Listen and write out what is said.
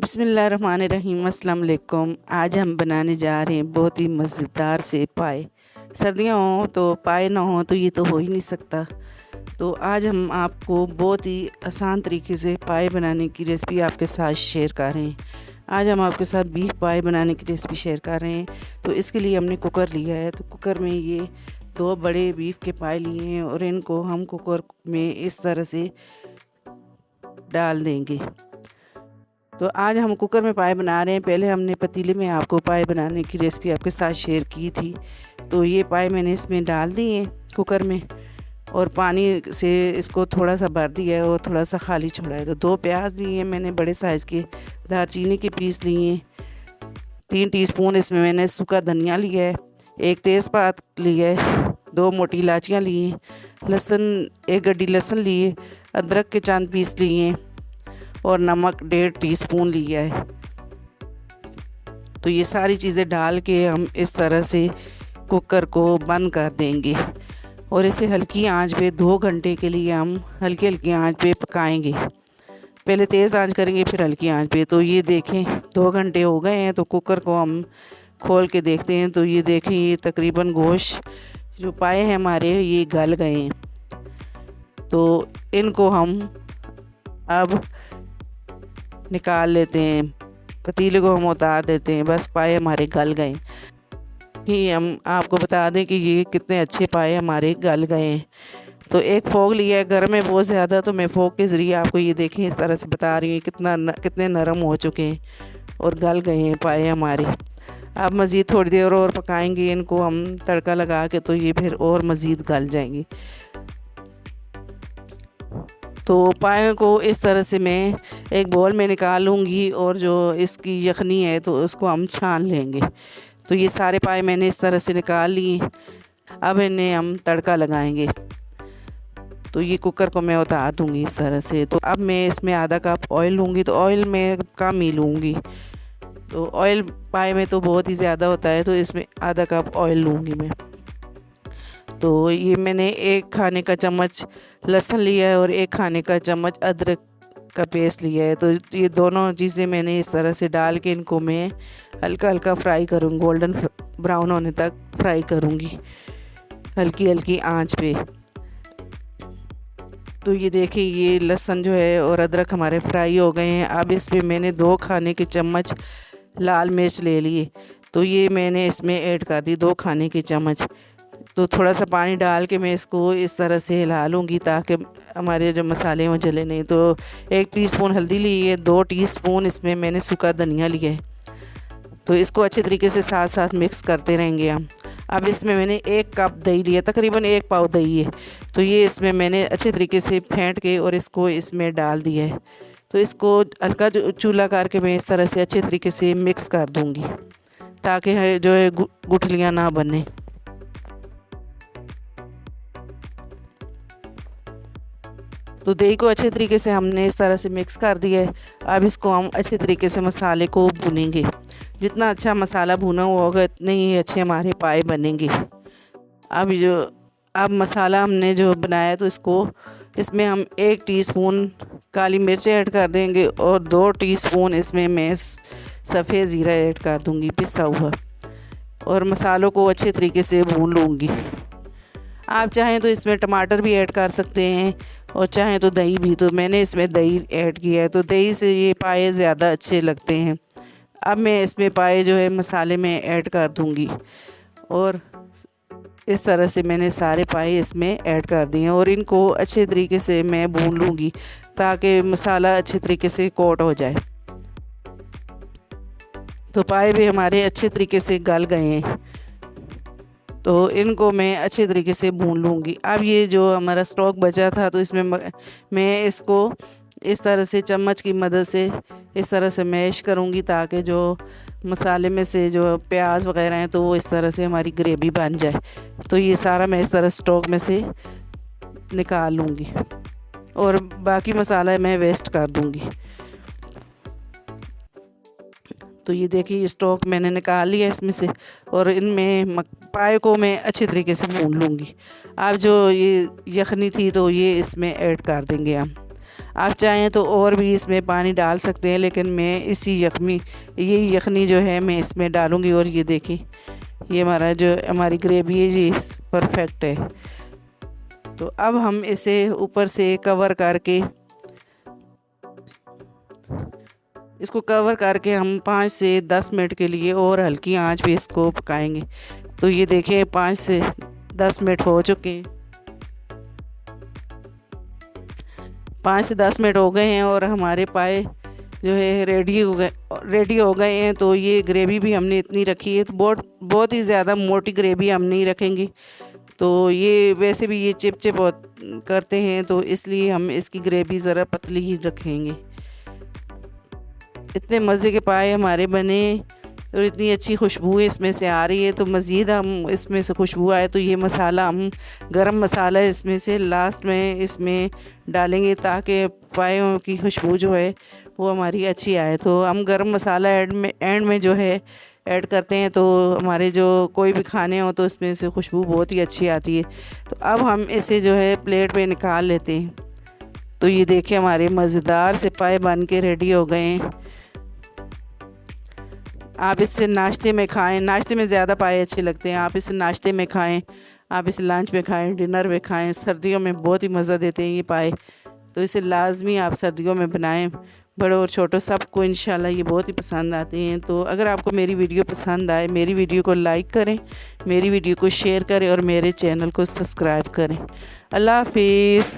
बिस्मिल्लाहिर्रहमानिर्रहीम। अस्सलाम वालेकुम। आज हम बनाने जा रहे हैं बहुत ही मज़ेदार से पाए। सर्दियाँ हों तो पाए ना हों तो ये तो हो ही नहीं सकता। तो आज हम आपको बहुत ही आसान तरीके से पाए बनाने की रेसिपी आपके साथ शेयर कर रहे हैं। आज हम आपके साथ बीफ पाए बनाने की रेसिपी शेयर कर रहे हैं। तो इसके लिए हमने कुकर लिया है। तो कुकर में ये 2 बड़े बीफ के पाए लिए हैं और इनको हम कुकर में इस तरह से डाल देंगे। तो आज हम कुकर में पाए बना रहे हैं। पहले हमने पतीले में आपको पाए बनाने की रेसिपी आपके साथ शेयर की थी। तो ये पाए मैंने इसमें डाल दिए कुकर में और पानी से इसको थोड़ा सा भर दिया है और थोड़ा सा खाली छोड़ा है। तो 2 प्याज लिए हैं मैंने बड़े साइज़ के, दालचीनी के पीस लिए हैं, 3 टीस्पून इसमें मैंने सूखा धनिया लिया है, 1 तेज़पात लिया है, 2 मोटी इलायचियाँ ली हैं, लहसुन 1 गड्डी लहसुन लिए, अदरक के चंद पीस लिए हैं और नमक 1.5 टीस्पून लिया है। तो ये सारी चीज़ें डाल के हम इस तरह से कुकर को बंद कर देंगे और इसे हल्की आंच पे 2 घंटे के लिए हम हल्की आंच पे पकाएंगे। पहले तेज़ आंच करेंगे फिर हल्की आंच पे। तो ये देखें 2 घंटे हो गए हैं। तो कुकर को हम खोल के देखते हैं। तो ये देखें ये तकरीबन गोश्त जो पाए हैं हमारे ये गल गए हैं। तो इनको हम अब निकाल लेते हैं, पतीले को हम उतार देते हैं। बस पाए हमारे गल गए कि हम आपको बता दें कि ये कितने अच्छे पाए हमारे गल गए हैं। तो एक फोक लिया है, गर्म है बहुत ज़्यादा, तो मैं फोक के ज़रिए आपको ये देखें इस तरह से बता रही हूँ कितने नरम हो चुके हैं और गल गए हैं पाए हमारे। अब मज़ीद थोड़ी देर और पकाएंगे इनको हम तड़का लगा के, तो ये फिर और मज़ीद गल जाएंगे। तो पाए को इस तरह से मैं एक बाउल में निकालूंगी और जो इसकी यखनी है तो उसको हम छान लेंगे। तो ये सारे पाए मैंने इस तरह से निकाल लिए। अब इन्हें हम तड़का लगाएंगे। तो ये कुकर को मैं उतार दूंगी इस तरह से। तो अब मैं इसमें आधा कप ऑयल लूँगी। तो ऑयल मैं कम ही लूँगी। तो ऑयल पाए में तो बहुत ही ज़्यादा होता है, तो इसमें आधा कप ऑयल लूँगी मैं। तो ये मैंने 1 खाने का चम्मच लहसुन लिया है और 1 खाने का चम्मच अदरक का पेस्ट लिया है। तो ये दोनों चीज़ें मैंने इस तरह से डाल के इनको मैं हल्का फ्राई करूँगी, गोल्डन ब्राउन होने तक फ्राई करूँगी हल्की आंच पे। तो ये देखिए ये लहसुन जो है और अदरक हमारे फ्राई हो गए हैं। अब इसमें मैंने 2 खाने के चम्मच लाल मिर्च ले लिए। तो ये मैंने इसमें ऐड कर दी 2 खाने के चम्मच। तो थोड़ा सा पानी डाल के मैं इसको इस तरह से हिला लूँगी ताकि हमारे जो मसाले हैं वो जले नहीं। तो 1 टीस्पून हल्दी ली है, 2 टीस्पून इसमें मैंने सूखा धनिया लिया है। तो इसको अच्छे तरीके से साथ मिक्स करते रहेंगे हम। अब इसमें मैंने 1 कप दही लिया, तकरीबन 1 पाव दही है। तो ये इसमें मैंने अच्छे तरीके से फेंट के और इसको इसमें डाल दिया है। तो इसको हल्का चूल्हा करके मैं इस तरह से अच्छे तरीके से मिक्स कर दूँगी ताकि जो है गुठलियाँ ना बने। तो दही को अच्छे तरीके से हमने इस तरह से मिक्स कर दिया है। अब इसको हम अच्छे तरीके से मसाले को भूनेंगे। जितना अच्छा मसाला भुना हुआ होगा इतने ही अच्छे हमारे पाए बनेंगे। अब मसाला हमने जो बनाया तो इसमें हम 1 टीस्पून काली मिर्च ऐड कर देंगे और 2 टीस्पून इसमें मैं सफ़ेद ज़ीरा ऐड कर दूंगी पिसा हुआ और मसालों को अच्छे तरीके से भून लूँगी। आप चाहें तो इसमें टमाटर भी ऐड कर सकते हैं और चाहें तो दही भी। तो मैंने इसमें दही ऐड किया है, तो दही से ये पाए ज़्यादा अच्छे लगते हैं। अब मैं इसमें पाए जो है मसाले में ऐड कर दूंगी और इस तरह से मैंने सारे पाए इसमें ऐड कर दिए हैं और इनको अच्छे तरीके से मैं भून लूँगी ताकि मसाला अच्छे तरीके से कोट हो जाए। तो पाए भी हमारे अच्छे तरीके से गल गए हैं। तो इनको मैं अच्छे तरीके से भून लूँगी। अब ये जो हमारा स्टॉक बचा था तो इसमें मैं इसको इस तरह से चम्मच की मदद से इस तरह से मैश करूँगी ताकि जो मसाले में से जो प्याज वगैरह हैं तो वो इस तरह से हमारी ग्रेवी बन जाए। तो ये सारा मैं इस तरह स्टॉक में से निकाल लूँगी और बाकी मसाला मैं वेस्ट कर दूँगी। तो ये देखिए स्टॉक मैंने निकाल लिया इसमें से और इनमें पाए को मैं अच्छे तरीके से भून लूँगी। अब जो ये यखनी थी तो ये इसमें ऐड कर देंगे हम। आप चाहें तो और भी इसमें पानी डाल सकते हैं, लेकिन मैं यही यखनी जो है मैं इसमें डालूँगी। और ये देखिए, ये हमारी ग्रेवी है जी परफेक्ट है। तो अब हम इसे ऊपर से कवर करके हम 5 से 10 मिनट के लिए और हल्की आंच पे इसको पकाएंगे। तो ये देखिए 5 से 10 मिनट हो चुके हैं। 5 से 10 मिनट हो गए हैं और हमारे पाए जो है रेडी हो गए हैं। तो ये ग्रेवी भी हमने इतनी रखी है, तो बहुत ही ज़्यादा मोटी ग्रेवी हम नहीं रखेंगे। तो ये वैसे भी ये चिपचिप करते हैं, तो इसलिए हम इसकी ग्रेवी ज़रा पतली ही रखेंगे। इतने मज़े के पाए हमारे बने और इतनी अच्छी खुशबू इसमें से आ रही है। तो मज़ीद हम इसमें से खुशबू आए तो ये मसाला हम गरम मसाला इसमें से लास्ट में इसमें डालेंगे, ताकि पायों की खुशबू जो है वो हमारी अच्छी आए। तो हम गरम मसाला एंड में जो है ऐड करते हैं, तो हमारे जो कोई भी खाने हो तो इसमें से खुशबू बहुत ही अच्छी आती है। तो अब हम इसे जो है प्लेट पे निकाल लेते हैं। तो ये देखिए हमारे मज़ेदार से पाए बन के रेडी हो गए हैं। आप इससे नाश्ते में खाएं, नाश्ते में ज़्यादा पाए अच्छे लगते हैं। आप इसे नाश्ते में खाएं, आप इसे लंच में खाएं, डिनर में खाएं। सर्दियों में बहुत ही मज़ा देते हैं ये पाए, तो इसे लाजमी आप सर्दियों में बनाएं। बड़ों और छोटों सबको इंशाल्लाह ये बहुत ही पसंद आते हैं। तो अगर आपको मेरी वीडियो पसंद आए, मेरी वीडियो को लाइक करें, मेरी वीडियो को शेयर करें और मेरे चैनल को सब्सक्राइब करें। अल्लाह हाफिज़।